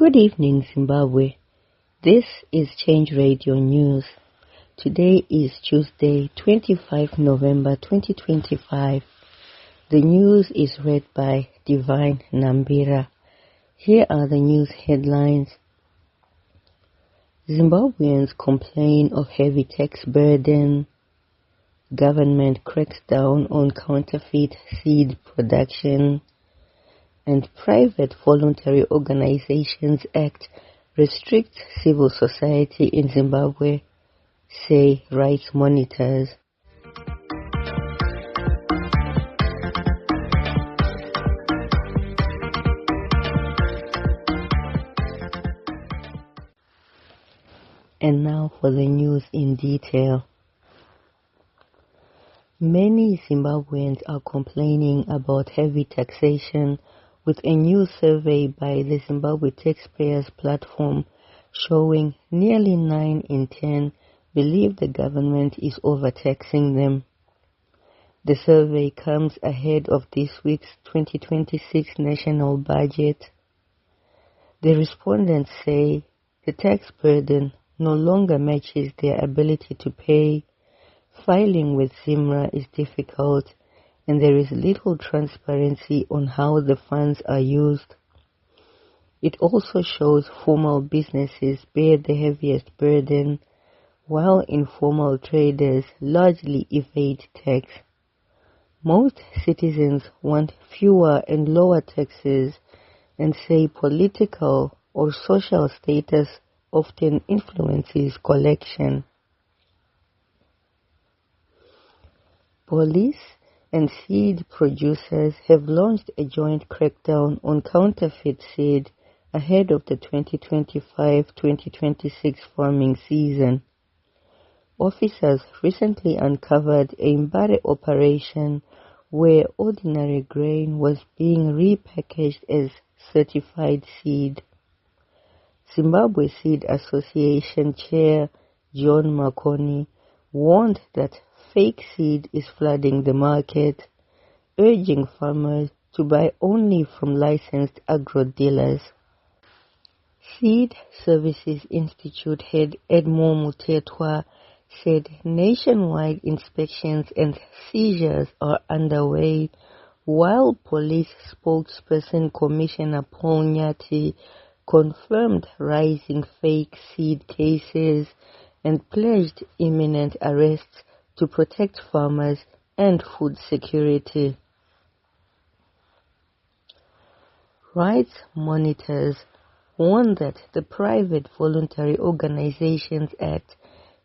Good evening, Zimbabwe. This is Change Radio News. Today is Tuesday, 25 November 2025. The news is read by Divine Nambira. Here are the news headlines. Zimbabweans complain of heavy tax burden. Government cracks down on counterfeit seed production. And Private Voluntary Organizations Act restricts civil society in Zimbabwe, say rights monitors. And now for the news in detail. Many Zimbabweans are complaining about heavy taxation, with a new survey by the Zimbabwe Taxpayers Platform showing nearly 9 in 10 believe the government is overtaxing them. The survey comes ahead of this week's 2026 national budget. The respondents say the tax burden no longer matches their ability to pay, filing with ZIMRA is difficult, and there is little transparency on how the funds are used. It also shows formal businesses bear the heaviest burden, while informal traders largely evade tax. Most citizens want fewer and lower taxes and say political or social status often influences collection. Police and seed producers have launched a joint crackdown on counterfeit seed ahead of the 2025-2026 farming season. Officers recently uncovered a Mbare operation where ordinary grain was being repackaged as certified seed. Zimbabwe Seed Association Chair John Marconi warned that fake seed is flooding the market, urging farmers to buy only from licensed agro-dealers. Seed Services Institute head Edmore Mutetwa said nationwide inspections and seizures are underway, while police spokesperson Commissioner Paul Nyati confirmed rising fake seed cases and pledged imminent arrests to protect farmers and food security. Rights monitors warn that the Private Voluntary Organizations Act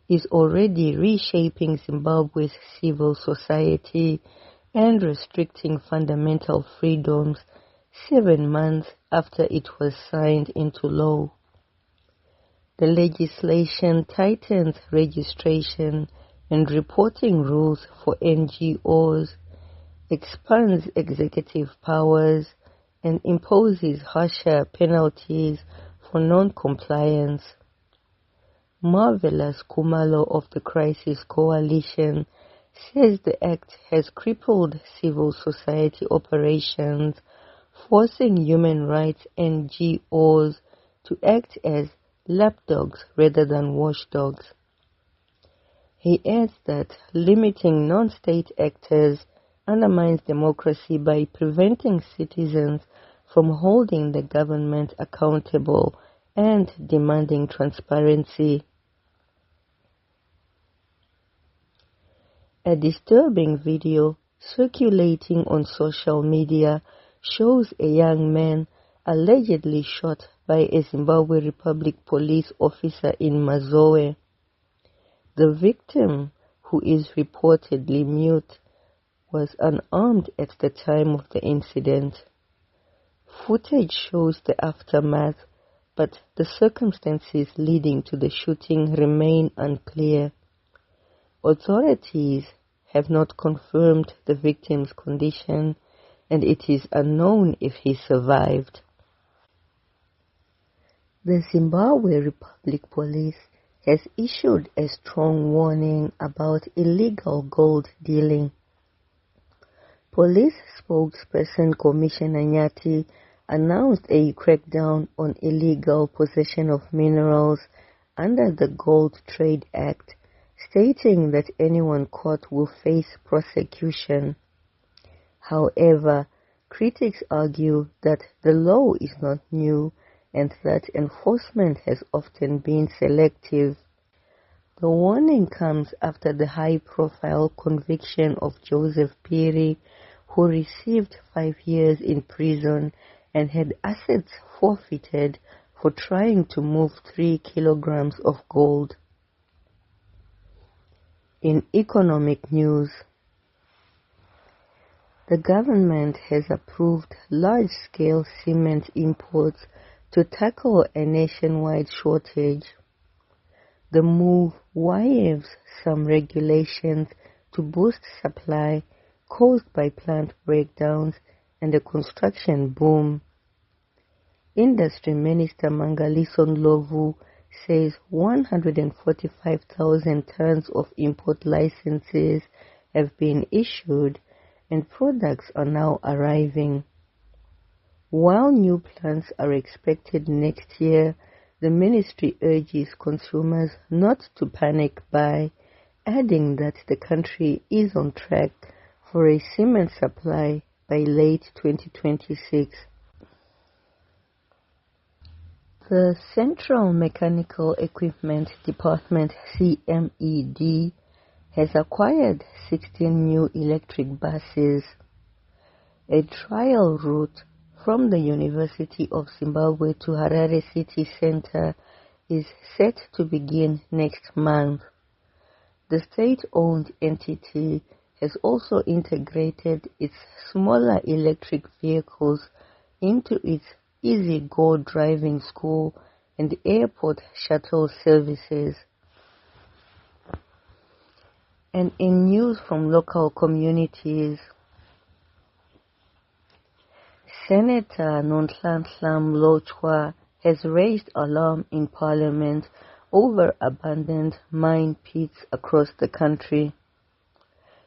is already reshaping Zimbabwe's civil society and restricting fundamental freedoms 7 months after it was signed into law. The legislation tightens registration and reporting rules for NGOs, expands executive powers, and imposes harsher penalties for non-compliance. Marvelous Kumalo of the Crisis Coalition says the act has crippled civil society operations, forcing human rights NGOs to act as lapdogs rather than watchdogs. He adds that limiting non-state actors undermines democracy by preventing citizens from holding the government accountable and demanding transparency. A disturbing video circulating on social media shows a young man allegedly shot by a Zimbabwe Republic police officer in Mazoe. The victim, who is reportedly mute, was unarmed at the time of the incident. Footage shows the aftermath, but the circumstances leading to the shooting remain unclear. Authorities have not confirmed the victim's condition, and it is unknown if he survived. The Zimbabwe Republic Police has issued a strong warning about illegal gold dealing. Police spokesperson Commissioner Nyati announced a crackdown on illegal possession of minerals under the Gold Trade Act, stating that anyone caught will face prosecution. However, critics argue that the law is not new and that enforcement has often been selective. The warning comes after the high-profile conviction of Joseph Phiri, who received 5 years in prison and had assets forfeited for trying to move 3 kilograms of gold. In economic news, the government has approved large-scale cement imports to tackle a nationwide shortage. The move waives some regulations to boost supply caused by plant breakdowns and a construction boom. Industry Minister Mangaliso Ndlovu says 145,000 tons of import licenses have been issued and products are now arriving. While new plants are expected next year, the ministry urges consumers not to panic buy, adding that the country is on track for a cement supply by late 2026. The Central Mechanical Equipment Department CMED has acquired 16 new electric buses. A trial route from the University of Zimbabwe to Harare city centre is set to begin next month. The state-owned entity has also integrated its smaller electric vehicles into its Easy Go driving school and airport shuttle services. And in news from local communities, Senator Nonhlanhla Mlotshwa has raised alarm in Parliament over abandoned mine pits across the country.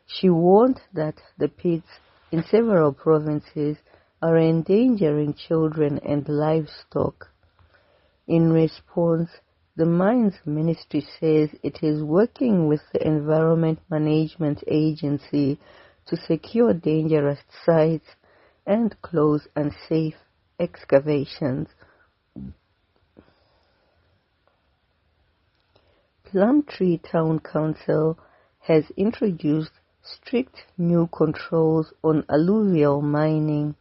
She warned that the pits in several provinces are endangering children and livestock. In response, the Mines Ministry says it is working with the Environment Management Agency to secure dangerous sites and close unsafe excavations. Plumtree Town Council has introduced strict new controls on alluvial mining.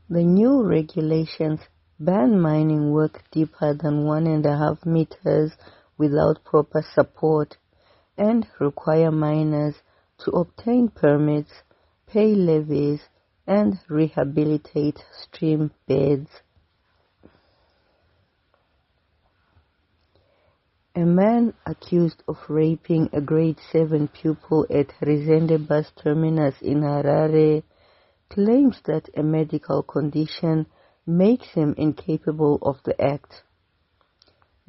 The new regulations ban mining work deeper than 1.5 meters without proper support and require miners to obtain permits, pay levies, and rehabilitate stream beds. A man accused of raping a grade 7 pupil at Rizende bus terminus in Harare claims that a medical condition makes him incapable of the act.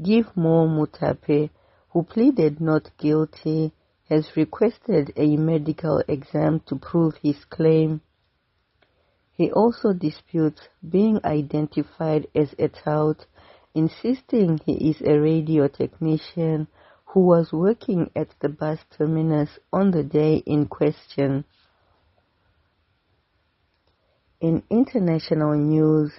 Givemore Mutape, who pleaded not guilty, has requested a medical exam to prove his claim. He also disputes being identified as a tout, insisting he is a radio technician who was working at the bus terminus on the day in question. In international news,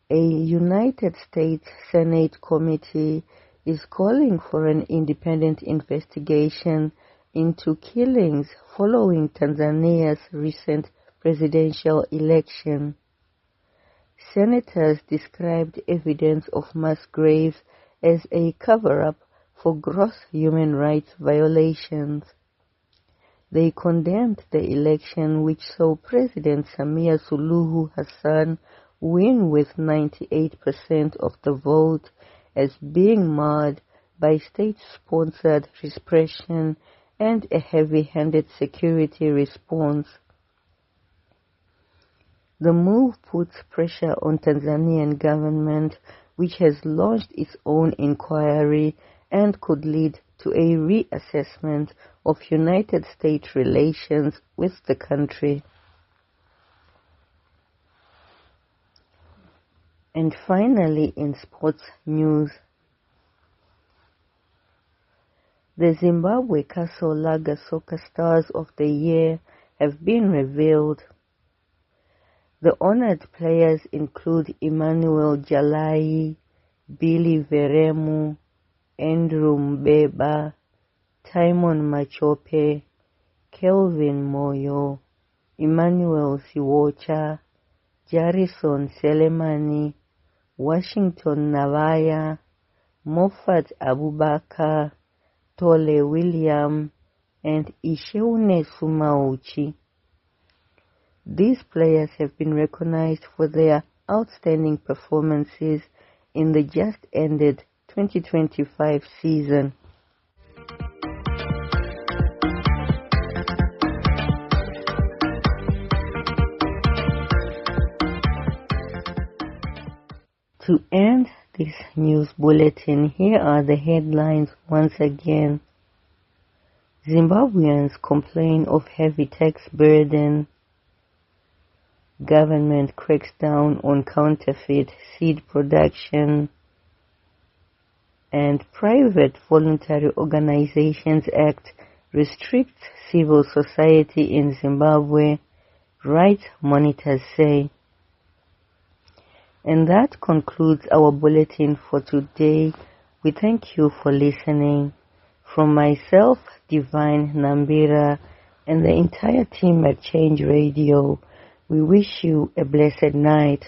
a United States Senate committee is calling for an independent investigation into killings following Tanzania's recent presidential election. Senators described evidence of mass graves as a cover-up for gross human rights violations. They condemned the election, which saw President Samia Suluhu Hassan win with 98% of the vote, as being marred by state-sponsored repression and a heavy-handed security response. The move puts pressure on Tanzanian government, which has launched its own inquiry and could lead to a reassessment of United States relations with the country. And finally, in sports news, the Zimbabwe Castle Lager Soccer Stars of the Year have been revealed. The honored players include Emmanuel Jalai, Billy Veremu, Andrew Mbeba, Timon Machope, Kelvin Moyo, Emmanuel Siwocha, Jarrison Selemani, Washington Navaya, Moffat Abubakar, Tole William, and Isheune Sumauchi. These players have been recognized for their outstanding performances in the just-ended 2025 season. To end this news bulletin, here are the headlines once again. Zimbabweans complain of heavy tax burden. Government cracks down on counterfeit seed production. And Private Voluntary Organizations Act restricts civil society in Zimbabwe, rights monitors say. And that concludes our bulletin for today. We thank you for listening. From myself, Divine Nambira, and the entire team at Change Radio, we wish you a blessed night.